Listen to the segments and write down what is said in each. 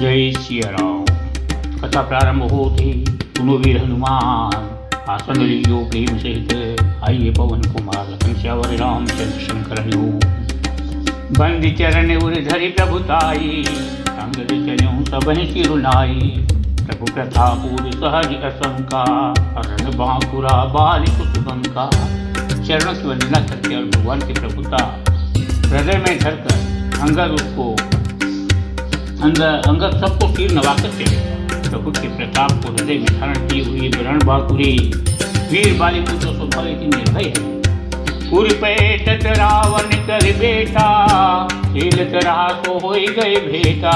जय सिया राम। कथा प्रारंभ होते सुनो वीर हनुमान, आसन लियो प्रेम सहित, आइए पवन कुमार लखन श्यावर रामचंद्र शंकर हरिओम। बंद चरण उर धरि प्रभुताई, अंगद चन्यों सबहि सिरुनाई। प्रभु कथा पूर सहज असंका, अरण बांकुरा बाल कुसुबंका। चरणों की वंदना करके और भगवान की प्रभुता हृदय में धरकर अंगद उसको अंगद सबको सिर नवाकर चले। प्रभु के प्रताप को हृदय में धारण की हुई बरण बाकुरी वीर बाली पुत्र स्वभाव इतनी निर्भय है। कुरपेट रावण कर बेटा, खेलत रहा तो हो गए भेटा।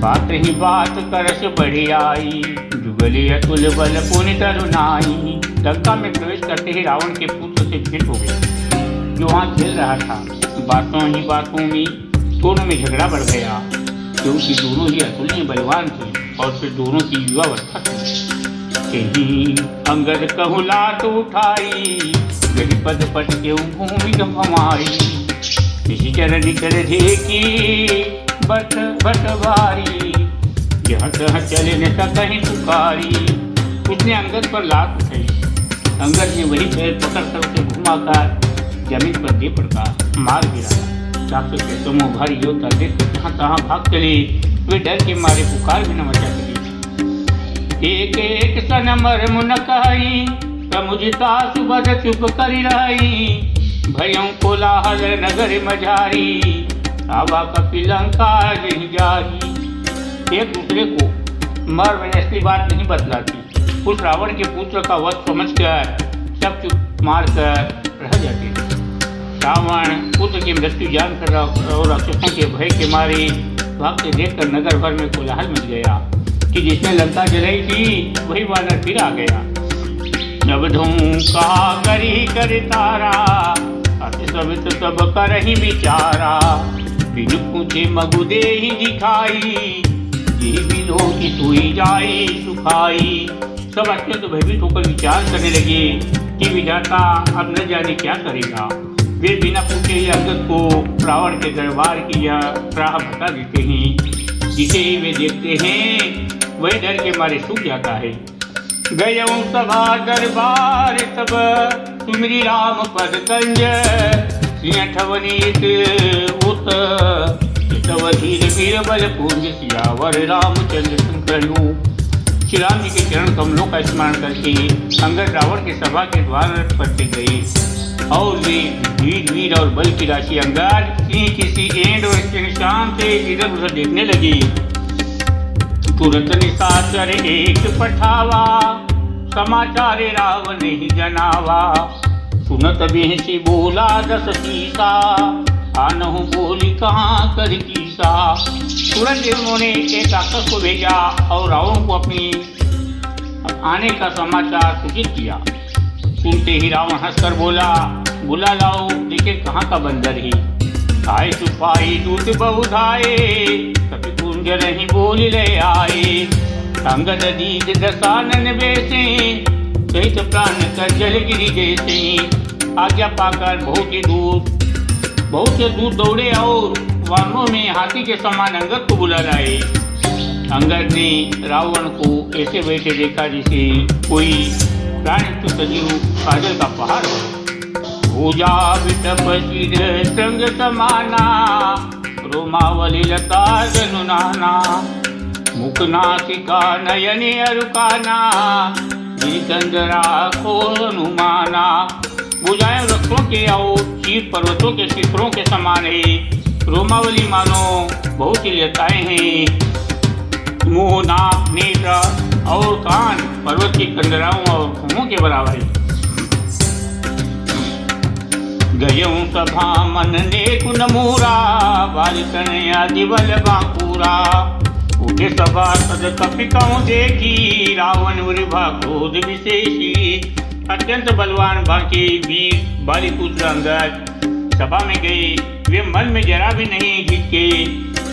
बात ही बात करस बढ़ी आई, जुगली अतुल बल पुनि तरुनाई। लंका में प्रवेश करते ही रावण के पुत्र से भेंट हो गई। जो वहाँ खेल रहा था, बातों ही बातों में दोनों में झगड़ा बढ़ गया, क्योंकि दोनों ही अतुल्य बलवान थे और फिर दोनों की युवावस्था थी। अंगद कहूँ लात उठाई, गरीपद पट के भूमि गमाई। किसी चरण कर देखी बट बट भारी, यह चले न कहीं पुकारी। उसने अंगद पर लात उठाई। अंगद ने वही पैर पकड़ कर उसे घुमाकर जमीन पर दे पड़ता मार गिरा। राक्षस के समूह भारी योद्धा देख जहाँ तहाँ भाग चले, वे डर के मारे पुकार भी न मचा सके। एक एक सन मर मुन कहाई, समुझता सुबह चुप करी रही। भयों कोलाहल नगर मझारी, आवा कपिलंका नहीं जारी। एक दूसरे को मर में असली बात नहीं बतलाती। उस रावण के पुत्र का वध समझकर सब चुप मार कर रह जाते। रावण पुत्र की मृत्यु जानकर और राक्षसों के भय के मारे भागते देखकर नगर भर में कोलाहल मच गया कि जिसने लंका जलाई थी वही वानर फिर आ गया। जब कहा करी कर तारा, अति सब कर ही विचारा। बिनु पूछे मगु दे ही दिखाई, ये बिलो की सोई जाए सुखाई। सब अत्यंत भयभीत होकर विचार करने लगे कि विधाता अब न जाने क्या करेगा। वे बिना पूछे ही अंगद को रावण के दरबार की यह राह बता देते हैं। जिसे ही वे देखते हैं वह डर के मारे सूख जाता है। गयऊं सभा दरबार तब, सुमिरी राम पद कंज। सिंह ठवनीत उत धीर वीर बल पूंज, सियावर रामचंद्र शंकर। श्री राम जी के चरण कमलों का स्मरण करके अंगद रावण के सभा के द्वार पर गए और वे वीर और बल की राशि अंगद सिंह किसी एंड और इसके निशान से इधर उधर देखने लगी। तुरंत निशाचर एक पठावा, समाचार रावण ही जनावा। सुनत बेहसी बोला दस सीसा, आनहु बोली कहाँ कर कीसा। तुरंत उन्होंने एक राक्षस को भेजा और रावण को अपनी आने का समाचार सूचित किया। सुनते ही रावण हंसकर बोला, बुला लाओ देखे कहाँ का बंदर ही। आए सुपाई दूत बहुधाए, कभी कुंज नहीं बोल ले आए। अंगद दीद दसानन बेसे, सहित प्राण कर जल गिरी जैसे। आज्ञा पाकर बहुत से दूर दौड़े और वानों में हाथी के समान अंगद को बुला लाए। अंगद ने रावण को ऐसे बैठे देखा जैसे कोई प्राण सजीव काजल का पहाड़ हो। भूजा विटप सिर संग समाना, रोमावली लता जनुनाना। मुख नासिका नयन अरुकाना, गिरिकंदरा खोल अनुमाना। भुजाएं वृक्षों के और चीर पर्वतों के शिखरों के समान है। रोमावली मानो बहुत ही लताएं हैं। मुँह नाक नेत्र और कान पर्वत की कंदराओं और भूमों के बराबर है। गयऊं सभा मन ने कुन मूरा, बालिकन आदि बल बांकुरा। उठे सभा सद कपिकाओं देखी, रावण वृभा क्रोध विशेषी। अत्यंत बलवान बाकी वीर बालीपुत्र अंगद सभा में गए। वे मन में जरा भी नहीं झिझके।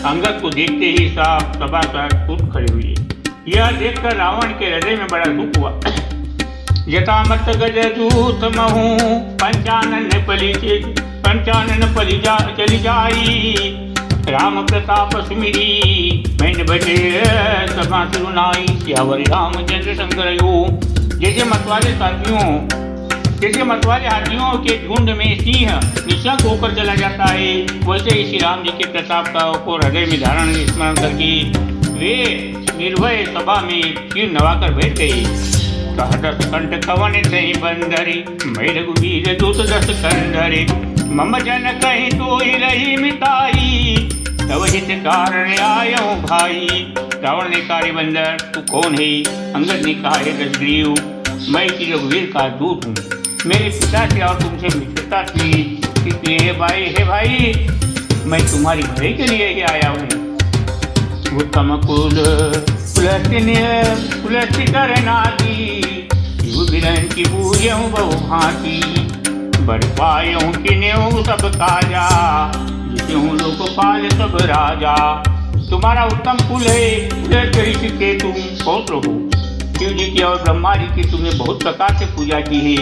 अंगद को देखते ही साफ सभा कर उठ खड़े हुए। यह देखकर रावण के हृदय में बड़ा दुख हुआ। जटामत गज दूत महू, पंचानन पली चली जाई। राम प्रताप सुमिरी मैंने बचे सभा सुनाई सियावर रामचंद्र शंकर यो। जैसे मतवाले हाथियों के झुंड में सिंह निशंक होकर चला जाता है, वैसे ही श्री राम जी के प्रताप को हृदय में धारण स्मरण करके वे निर्भय सभा में सिर नवाकर बैठ गए। दस कंठ कवन सही बंदरी मैं रघुवीर दूत दस कंधरे मम जन कहीं तो ही रही मिताई तब हित कारण आयो भाई। रावण ने कहा बंदर तू कौन है? अंगद ने कहा है दशग्रीव मैं श्री रघुवीर का दूत हूँ, मेरे पिता से और तुमसे मित्रता थी, इसलिए भाई मैं तुम्हारी भलाई के लिए ही आया हूँ। उत्तम कुल पुलस्ति करनाती की पूजऊँ बहु भांति बड़ पायूँ किन्यूँ सब काजा जिसयूँ लोकपाल सब राजा। तुम्हारा उत्तम कुल है, ऋषि के तुम पौत्र हो, शिव जी की और ब्रह्मा जी की तुमने बहुत प्रकार से पूजा की है,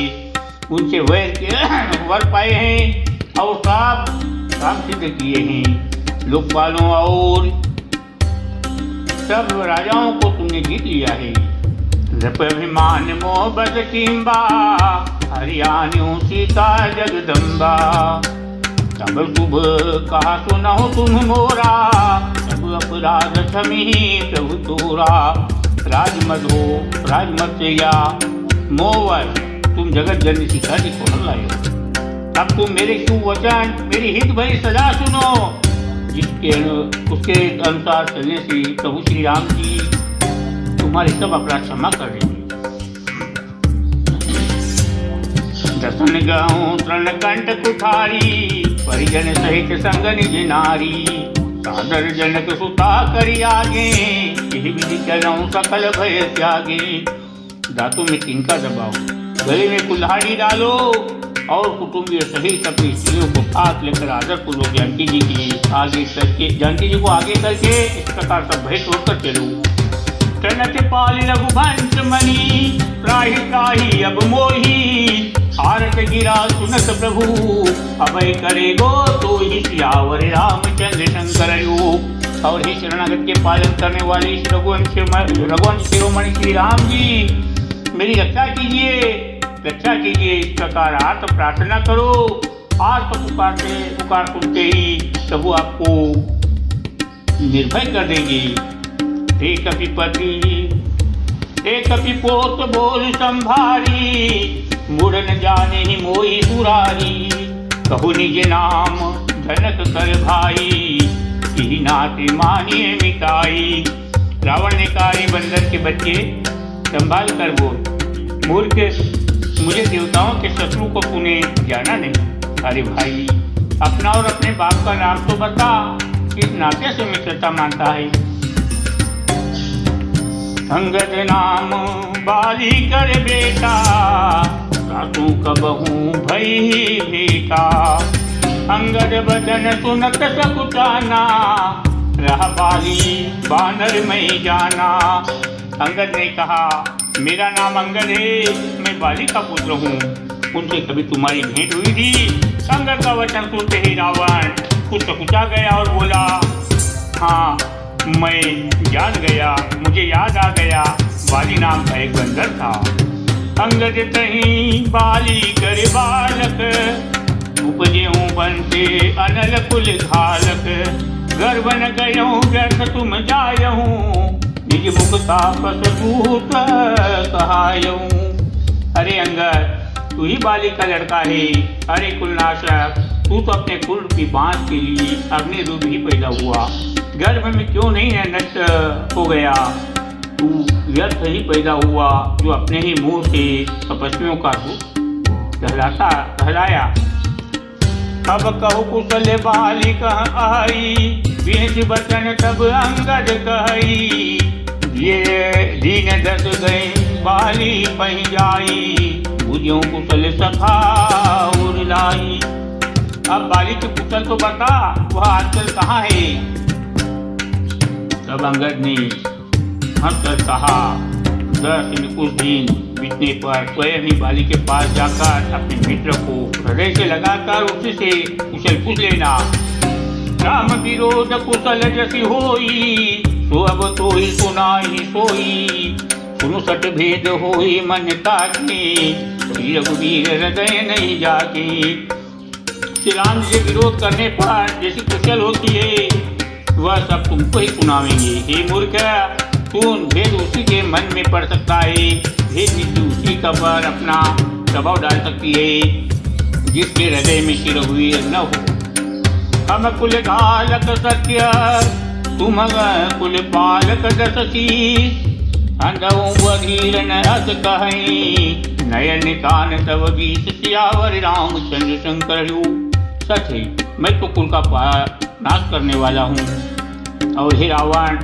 उनसे वर पाए हैं और काम सिद्ध किए हैं। लोकपालों और सब राजाओं को तुमने जीत लिया है। अभिमान मोह बस टिम्बा हरियाणियों सीता जगदम्बा तब शुभ कहा सुनो तुम मोरा तब अपराध क्षमी प्रभु तोरा। राजमत या मोवर तुम जगत जननी सीता जी को न लाए। अब तुम मेरे शुभ वचन मेरी हित भरी सदा सुनो, उसके अनुसार चलने से प्रभु श्री राम जी तुम्हारे सब अपराध क्षमा कर देंगे। दसन गहूँ तृण कंठ कुठारी परिजन सहित संग निज नारी सादर जनक सुता करी आगे यही विधि चलाऊं सकल भय त्यागे। दांतों में तिनका दबाओ, गले में कुल्हाड़ी डालो और कुटुंबी सहित अपनी स्त्रियों को साथ लेकर आदर पूर्वक जानकी जी को आगे करके इस प्रकार सब भय तोड़कर चलो। तनत पाल रघुवंश मणि त्राहि त्राहि अब मोही आरत गिरा सुनत प्रभु अभय करेगो तो ही सियावर रामचंद्र शंकर यो। और ही शरणागत के पालन करने वाले रघुवंश शिरोमणि श्री राम जी मेरी रक्षा कीजिए। इस प्रकार आर्त प्रार्थना करो, आर्त पुकार सुनते ही प्रभु आपको निर्भय कर देंगे। हे कपिपोत बोल संभारी मूढ़ न जाने ही मोही सुरारी कहु निज नाम जनक कर भाई यही नाते मानिए मिताई। रावण ने कहा बंदर के बच्चे संभाल कर बोल, मूर्ख मुझे देवताओं के शत्रु को तूने जाना नहीं। अरे भाई अपना और अपने बाप का नाम तो बता, किस नाते से मित्रता मानता है? अंगद नाम बाली कर बेटा सासू कबहू भई भेटा अंगद बचन सुनत सकुचाना रह बाली बानर में जाना। अंगद ने कहा मेरा नाम अंगद है, मैं बाली का पुत्र हूँ, उनसे कभी तुम्हारी भेंट हुई थी? अंगद का वचन सुनते ही रावण कुछ सकुचा गया और बोला हाँ मैं जान गया, मुझे याद आ गया, बाली नाम का एक बंदर था। अंगद तहीं बाली कर बालक उपजेऊं बनते अनल कुल घालक गर्भ न गयऊं व्यर्थ तुम जायऊं निज मुख तापस दूत कहायऊं। अरे अंगद तू ही बाली का लड़का है, अरे कुलनाशक तू तो अपने कुल की बांस के लिए अग्नि रूप ही पैदा हुआ, गर्भ में क्यों नहीं है नष्ट हो गया? तू व्यर्थ ही पैदा हुआ जो अपने ही मुंह से तपस्वियों का रूप कहलाया। अब कहु कुशल बाली कह आई बिन बचन तब अंगद कही ये दीन दस गए बाली बह जाई बुझियों कुशल सखा उड़लाई। अब बाली के कुशल तो बता, वह आजकल कहाँ है? तब अंगद ने हंसकर कहा 10 कुछ दिन बीतने पर स्वयं ही बाली के पास जाकर अपने मित्र को हृदय से लगाकर उससे कुशल पूछ लेना। राम विरोध कुशल जसि होई, सो अब तोहि सुनाहि सोई। सुनु सट भेद होई मन ताके, श्री रघुवीर हृदय नहीं जाके। श्री राम जी विरोध करने पर जैसी कुशल होती है वह सब तुमको ही सुनावेंगे। हे मूर्ख, सुन, भेद उसी के मन में पड़ सकता है, भेद नीति उसी का पर अपना दबाव डाल सकती है जिसके हृदय में श्री रघुवीर न हो। हम कुल घालक सत्य, तुम कुल पालक दशसी। अंधों बधीर न अस कहीं, नयन कान तब बीस सियावर रामचंद्र शंकर। सच है, मैं तो कुल का नाश करने वाला हूँ, और हे रावण,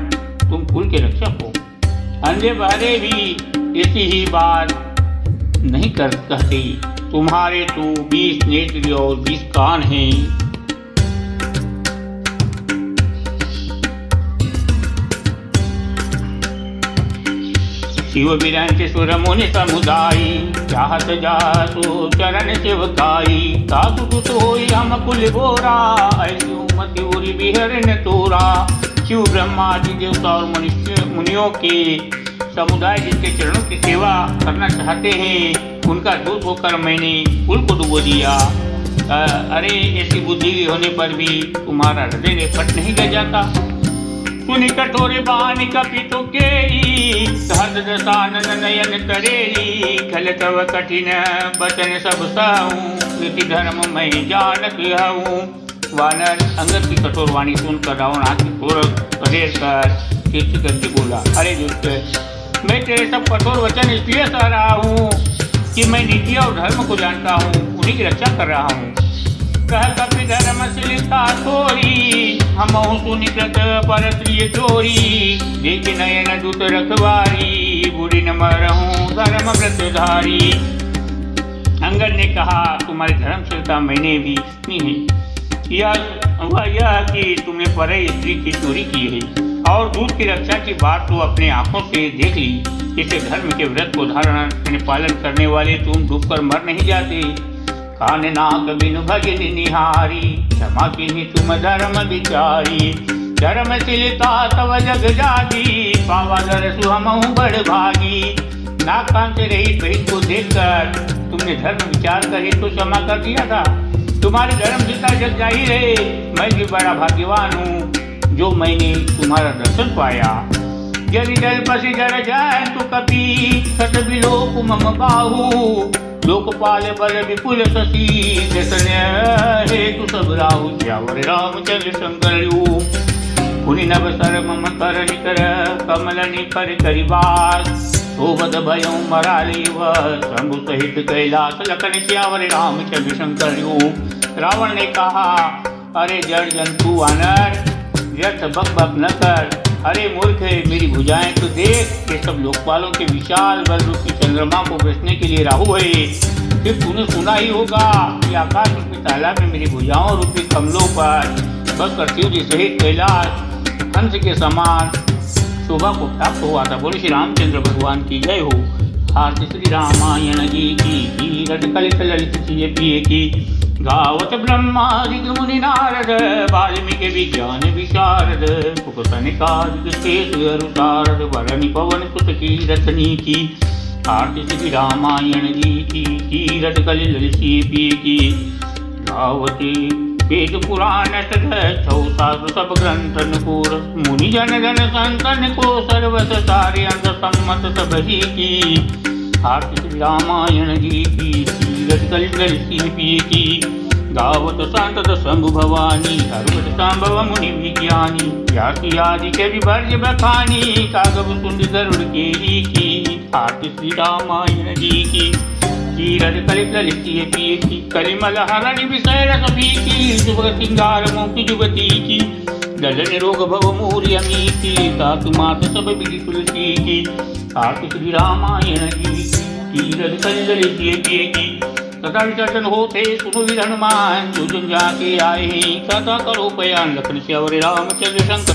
तुम कुल के रक्षक हो। अंधे बहरे भी ऐसी ही बात नहीं कर कहते। तुम्हारे तो 20 नेत्र और 20 कान हैं। शिव विरंच सुर मुनि समुदायी, चाहत जासु चरण सेवकाई। सासु दुत होई हम कुल बोरा, ऐसी मति उरी बिहरन तोरा। शिव ब्रह्मा आदि देवता और मुनियों के समुदाय जिसके चरणों की सेवा करना चाहते हैं, उनका दूत होकर मैंने कुल को डुबो दिया। अरे, ऐसी बुद्धि होने पर भी तुम्हारा हृदय फट नहीं कर जाता। सुनि कठोर बानी कपितु केई, सहज दसानन नयन तरेई। खल तव कठिन बचन सब सहूं, नीति धर्म मैं जानत हूँ। वानर अंगद की कठोर वाणी सुनकर रावण हाथ की तोड़ पधेर कर कीर्ति करके बोला, अरे दुष्ट, मैं तेरे सब कठोर वचन इसलिए सह रहा हूँ कि मैं नीति और धर्म को जानता हूँ, उन्हीं की रक्षा कर रहा हूँ। कह कपि धर्म सिलिता थोरी, हमहु सुनि कृत परत्रिय चोरी। देख नयन दूत रखवारी, बुरी न मरहूं धर्म व्रतधारी। अंगद ने कहा, तुम्हारी धर्मशीलता मैंने भी सुनी है। यह कि तुमने पर स्त्री की चोरी की है और दूत की रक्षा की बात तो अपने आंखों से देख ली। इसे धर्म के व्रत को धारण पालन करने वाले तुम डूबकर मर नहीं जाते। कान नाक बिनु भजन निहारी, क्षमा किन्हीं तुम धर्म विचारी। धर्मशीलता तव जग जागी, पावा दरसु हमहु बड़ भागी। नाक कान से रही बहन को देखकर तुमने धर्म विचार कर तो क्षमा कर दिया था। तुम्हारी धर्मशीलता जग जाहिर है, मैं भी बड़ा भाग्यवान हूँ जो मैंने तुम्हारा दर्शन पाया। यदि जल पसी जर जाए तो कपि, सत बिलोक मम बाहु। लोकपाल बल विपुल शशि, दर्शन हेतु सब राहु। श्यावर रामचंद्र शंकर। पुनि नव सर मम कर निकर, कमल निकर करिबास। सोबद भयं मरालेव, शंभु सहित कैलास। लखन श्यावर रामचंद्र शंकर। रावण ने कहा, अरे जड़ जंतु वानर, व्यर्थ बक बक न कर। अरे मूर्ख, मेरी भुजाएं तो देख, ये सब लोकपालों के विशाल बल रूपी चंद्रमा को बेचने के लिए राहु है। फिर तूने सुना ही होगा कि आकाश रूपी तालाब में मेरी भुजाओं रूपी कमलों पर बस शिव जी सहित कैलाश हंस के समान शोभा को प्राप्त हुआ था। बोले श्री रामचंद्र भगवान की जय हो। आरती श्री रामायण जी की, कलित ललित प्रिय की। गावत ब्रह्मादि मुनि नारद, वाल्मीकि विज्ञान विशारद। कुसनिकादिक शेष अरुतारद, वरनि पवन सुत की रतनी की। आरती श्री रामायण जी की, कीरत कलित ललित प्रिय की। गावते वेद पुराण शास्त्र सब ग्रंथ नुपुर। मुनि जन जन संतन को सर्वस सारे अंत सम्मत सब ही की। आरती श्री रामायण जी की, कीरत कलित ललित प्रिय की। गावत संत शंभु भवानी, हरवत संभव मुनि विज्ञानी। व्यासी आदि के विभर्ज बखानी, कागव सुंद गरुड़ केरी की। आरती श्री रामायण जी की, कीरत कलित ललित प्रिय की। कलिमल हरण विषय रस की, जुगति सिंगार मोक्ति जुगति की। दलन रोग भव मूर्य की, तातु मात सब विधि तुलसी की। आरती श्री रामायण जी की, कीरत कलित ललित प्रिय की। तथा विसर्जन होते सुनो वीर हनुमान, जो जन जाके आए, कथा करो पयान। लखन श्यावर रामचंद्र शंकर।